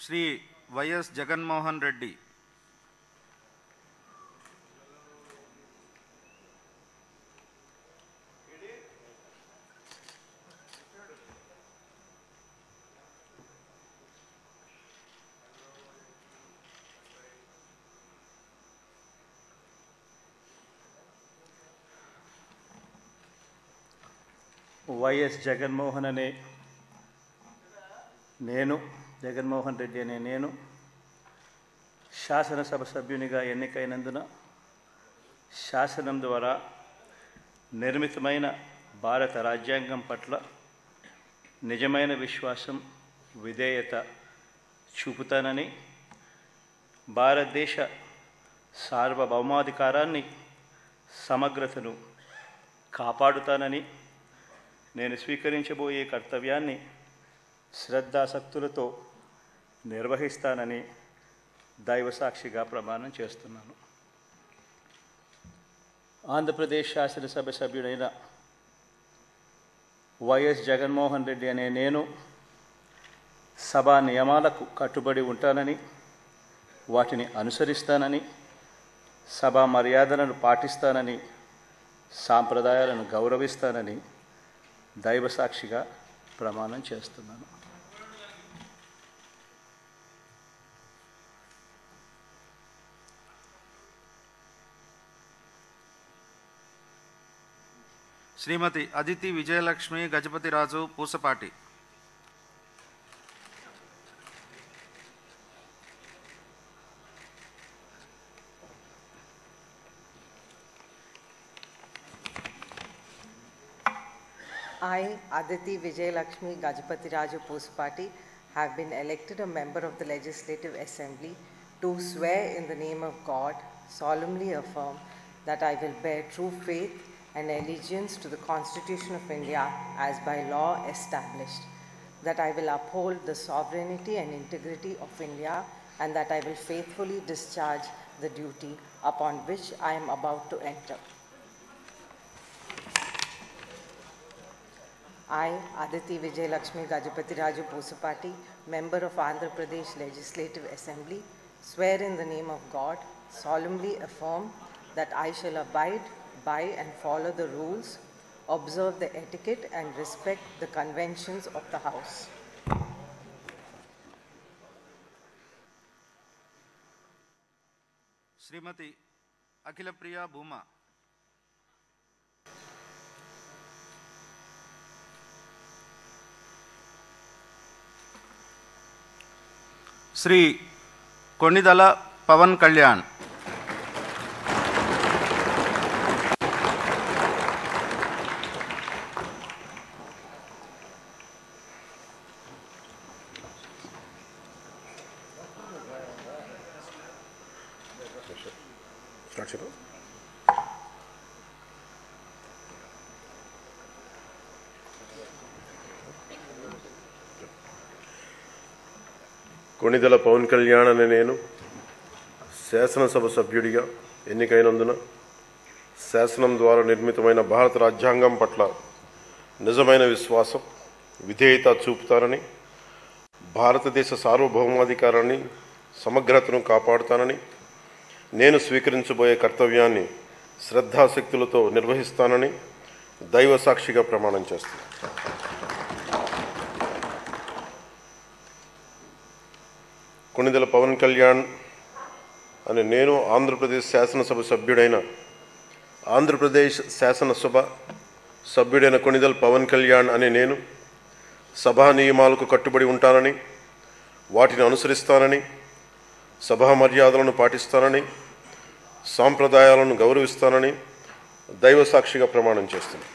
Shri YS Jaganmohan Reddy YS Jaganmohan Reddy అనే నేను శాసనసభ సభ్యునిగా ఎన్నికైనందున శాసనం ద్వారా నిర్మితమైన భారత రాజ్యాంగం పట్ల నిజమైన విశ్వాసం, విధేయత చూపుతానని, భారతదేశ సార్వభౌమాధికారాన్ని, సమగ్రతను కాపాడుతానని, నేను స్వీకరించబోయే కర్తవ్యాన్ని శ్రద్ధాసక్తులతో నిర్వహిస్తానని దైవసాక్షిగా ప్రమాణం చేస్తున్నాను. ఆంధ్రప్రదేశ్ శాసనసభ సభ్యుడైన వైఎస్ జగన్మోహన్ రెడ్డి అనే నేను సభా నియమాలకు కట్టుబడి ఉంటానని, వాటిని అనుసరిస్తానని, సభా మర్యాదలను పాటిస్తానని, సాంప్రదాయాలను గౌరవిస్తానని దైవసాక్షిగా ప్రమాణం చేస్తున్నాను. శ్రీమతి Aditi Vijayalakshmi Gajapathiraju Pusapati. I, Aditi Vijayalakshmi Gajapati Pusapati, have been elected a member of the Legislative Assembly to swear in the name of God, solemnly affirm that I will bear true faith and allegiance to the Constitution of India as by law established, that I will uphold the sovereignty and integrity of India, and that I will faithfully discharge the duty upon which I am about to enter. I, Aditi Vijayalakshmi Gajapati Raju Pusapati, member of Andhra Pradesh Legislative Assembly, swear in the name of God, solemnly affirm that I shall abide by and follow the rules, observe the etiquette and respect the conventions of the House. శ్రీమతి అఖిల ప్రియ భూమా. శ్రీ కొణిదల పవన్ కళ్యాణ్. కొణిదెల పవన్ కళ్యాణ్ అనే నేను శాసనసభ సభ్యుడిగా ఎన్నికైనందున శాసనం ద్వారా నిర్మితమైన భారత రాజ్యాంగం పట్ల నిజమైన విశ్వాసం, విధేయత చూపుతానని, భారతదేశ సార్వభౌమాధికారాన్ని, సమగ్రతను కాపాడుతానని, నేను స్వీకరించబోయే కర్తవ్యాన్ని శ్రద్ధాశక్తులతో నిర్వహిస్తానని దైవసాక్షిగా ప్రమాణం చేస్తున్నాను. కొణిదెల పవన్ కళ్యాణ్ అనే నేను ఆంధ్రప్రదేశ్ శాసనసభ సభ్యుడైన కొణిదెల పవన్ కళ్యాణ్ అనే నేను సభా నియమాలకు కట్టుబడి ఉంటానని, వాటిని అనుసరిస్తానని, సభా మర్యాదలను పాటిస్తానని, సాంప్రదాయాలను గౌరవిస్తానని దైవసాక్షిగా ప్రమాణం చేస్తున్నాను.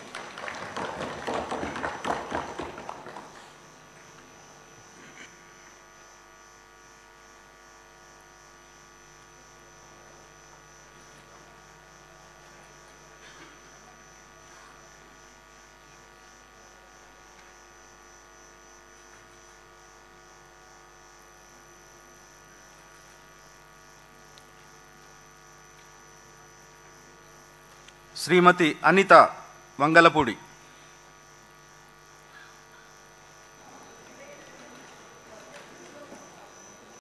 శ్రీమతి అనిత వంగలపూడి.